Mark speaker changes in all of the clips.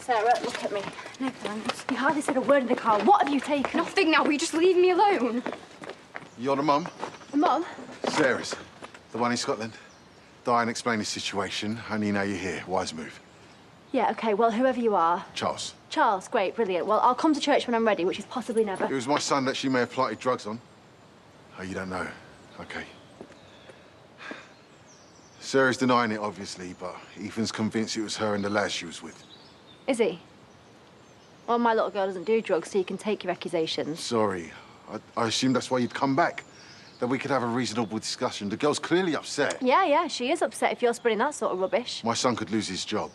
Speaker 1: Sarah, look at me. No thanks. You hardly said a word in the car. What have you taken?
Speaker 2: Nothing now. Will you just leave me alone?
Speaker 3: You're the mum?
Speaker 1: Mum?
Speaker 3: Sarah's. The one in Scotland. Diane explained the situation. Only now you're here. Wise move.
Speaker 1: Yeah, OK, well, whoever you are.
Speaker 3: Charles.
Speaker 1: Charles, great, brilliant. Well, I'll come to church when I'm ready, which is possibly never.
Speaker 3: It was my son that she may have planted drugs on. Oh, you don't know? OK. Sarah's denying it, obviously, but Ethan's convinced it was her and the lad she was with.
Speaker 1: Is he? Well, my little girl doesn't do drugs, so you can take your accusations.
Speaker 3: Sorry. I assumed that's why you'd come back. That we could have a reasonable discussion. The girl's clearly upset.
Speaker 1: Yeah, she is upset if you're spreading that sort of rubbish.
Speaker 3: My son could lose his job.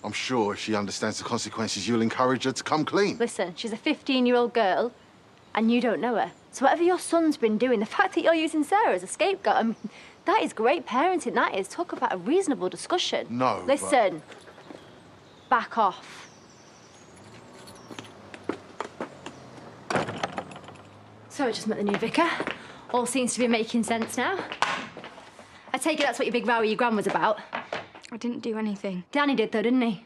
Speaker 3: I'm sure if she understands the consequences, you'll encourage her to come clean.
Speaker 1: Listen, she's a 15-year-old girl, and you don't know her. So whatever your son's been doing, the fact that you're using Sarah as a scapegoat, I mean, that is great parenting, that is. Talk about a reasonable discussion.
Speaker 3: No,
Speaker 1: Listen, back off. So I just met the new vicar. All seems to be making sense now. I take it that's what your big row with your gran was about.
Speaker 2: I didn't do anything.
Speaker 1: Danny did, though, didn't he?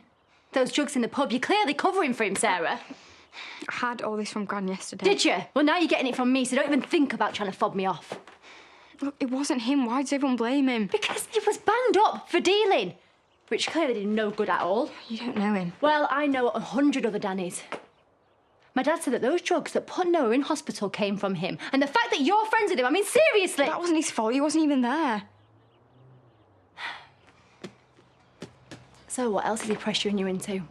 Speaker 1: Those drugs in the pub, you're clearly covering for him, Sarah.
Speaker 2: I had all this from Gran yesterday.
Speaker 1: Did you? Well, now you're getting it from me, so don't even think about trying to fob me off.
Speaker 2: Look, it wasn't him. Why does everyone blame him?
Speaker 1: Because he was banged up for dealing, which clearly did no good at all.
Speaker 2: You don't know him.
Speaker 1: Well, I know 100 other Dannys. My dad said that those drugs that put Noah in hospital came from him. And the fact that you're friends with him, I mean, seriously.
Speaker 2: That wasn't his fault. He wasn't even there.
Speaker 1: So what else is he pressuring you into?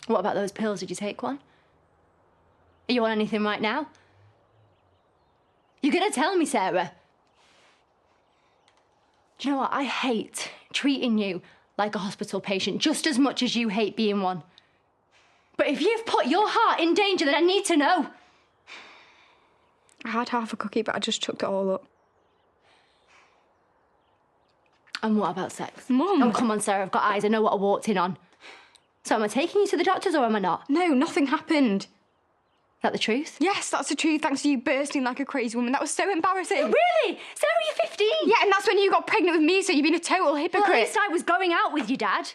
Speaker 1: What about those pills? Did you take one? Are you on anything right now? You're gonna tell me, Sarah? Do you know what? I hate treating you like a hospital patient just as much as you hate being one. But if you've put your heart in danger, then I need to know.
Speaker 2: I had half a cookie, but I just chucked it all up.
Speaker 1: And what about sex?
Speaker 2: Mum!
Speaker 1: Oh, come on, Sarah, I've got eyes. I know what I walked in on. So am I taking you to the doctors or am I not?
Speaker 2: No, nothing happened.
Speaker 1: Is that the truth?
Speaker 2: Yes, that's the truth, thanks to you bursting like a crazy woman. That was so embarrassing.
Speaker 1: Really? Sarah, you're 15.
Speaker 2: Yeah, and that's when you got pregnant with me, so you've been a total hypocrite.
Speaker 1: Well, at least I was going out with you, Dad.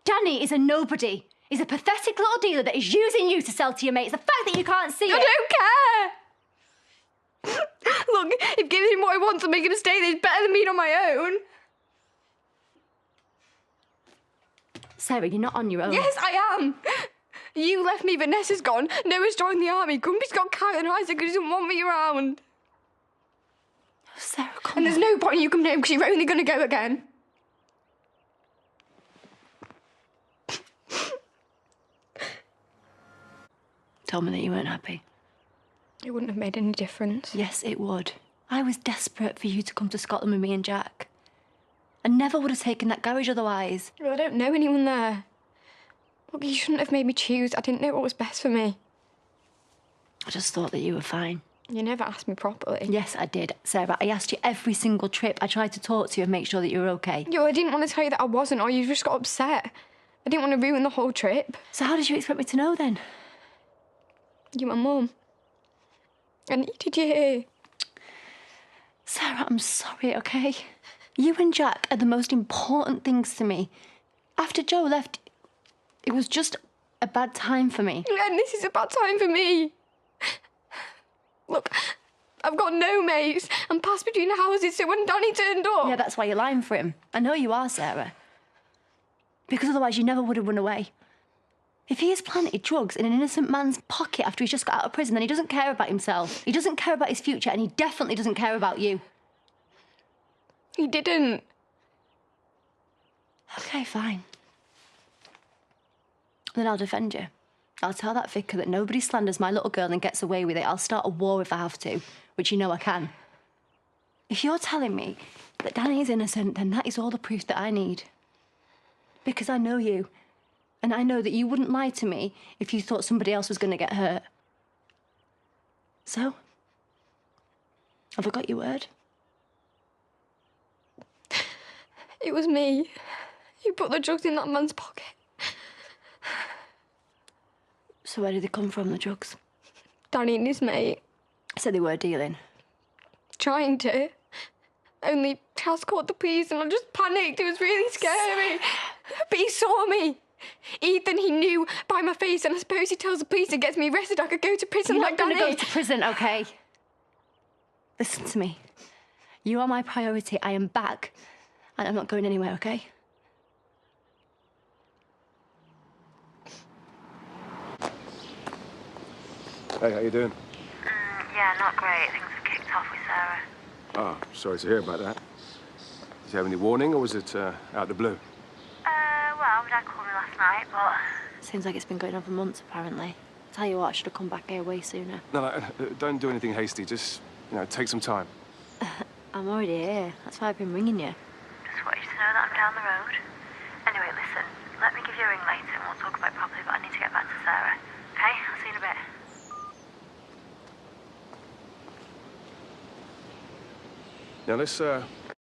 Speaker 1: Danny is a nobody. He's a pathetic little dealer that is using you to sell to your mates. The fact that you can't see it...
Speaker 2: I don't care. Look, if giving him what he wants will make him stay, then it's better than being on my own.
Speaker 1: Sarah, you're not on your own.
Speaker 2: Yes, I am. You left me, Vanessa's gone. Noah's joined the army. Grumpy's got Kyle and Isaac who doesn't want me around.
Speaker 1: Oh, Sarah, come on.
Speaker 2: And there's no point in you coming home because you're only going to go again.
Speaker 1: Tell me that you weren't happy.
Speaker 2: It wouldn't have made any difference.
Speaker 1: Yes, it would. I was desperate for you to come to Scotland with me and Jack. I never would have taken that garage otherwise.
Speaker 2: Well, I don't know anyone there. Look, you shouldn't have made me choose. I didn't know what was best for me.
Speaker 1: I just thought that you were fine.
Speaker 2: You never asked me properly.
Speaker 1: Yes, I did, Sarah. I asked you every single trip. I tried to talk to you and make sure that you were okay.
Speaker 2: Yeah, well, I didn't want to tell you that I wasn't, or you just got upset. I didn't want to ruin the whole trip.
Speaker 1: So how did you expect me to know then?
Speaker 2: You're my mum. I needed you here.
Speaker 1: Sarah, I'm sorry, okay? You and Jack are the most important things to me. After Joe left, it was just a bad time for me.
Speaker 2: And this is a bad time for me. Look, I've got no mates. I'm passed between houses, so when Danny turned up...
Speaker 1: Yeah, that's why you're lying for him. I know you are, Sarah. Because otherwise you never would have run away. If he has planted drugs in an innocent man's pocket after he's just got out of prison, then he doesn't care about himself. He doesn't care about his future, and he definitely doesn't care about you.
Speaker 2: He didn't.
Speaker 1: OK, fine. Then I'll defend you. I'll tell that vicar that nobody slanders my little girl and gets away with it. I'll start a war if I have to, which you know I can. If you're telling me that Danny is innocent, then that is all the proof that I need. Because I know you. And I know that you wouldn't lie to me if you thought somebody else was going to get hurt. So, have I got your word?
Speaker 2: It was me. You put the drugs in that man's pocket.
Speaker 1: So where did they come from, the drugs?
Speaker 2: Danny and his mate.
Speaker 1: So they were dealing.
Speaker 2: Trying to. Only Chaz called the police and I just panicked. It was really scary. But he saw me. Ethan, he knew by my face, and I suppose he tells the police and gets me arrested. I could go to prison
Speaker 1: You're
Speaker 2: like
Speaker 1: not going to
Speaker 2: Danny.
Speaker 1: go to prison, okay? Listen to me. You are my priority. I am back, and I'm not going anywhere, okay?
Speaker 4: Hey, how you doing?
Speaker 5: Yeah, not great. Things have kicked off with Sarah.
Speaker 4: Oh, sorry to hear about that. Did you have any warning, or was it out of the blue?
Speaker 5: Well, Dad called me last night, but...
Speaker 1: Seems like it's been going on for months, apparently. Tell you what, I should have come back here way sooner.
Speaker 4: No, don't do anything hasty. Just, take some time.
Speaker 1: I'm already here. That's why I've been ringing you.
Speaker 5: Just want you to know that I'm down the road. Anyway, listen, let me give you a ring later and we'll talk about it properly, but I need to get back to Sarah. Okay? I'll see you in a bit.
Speaker 4: Now, let's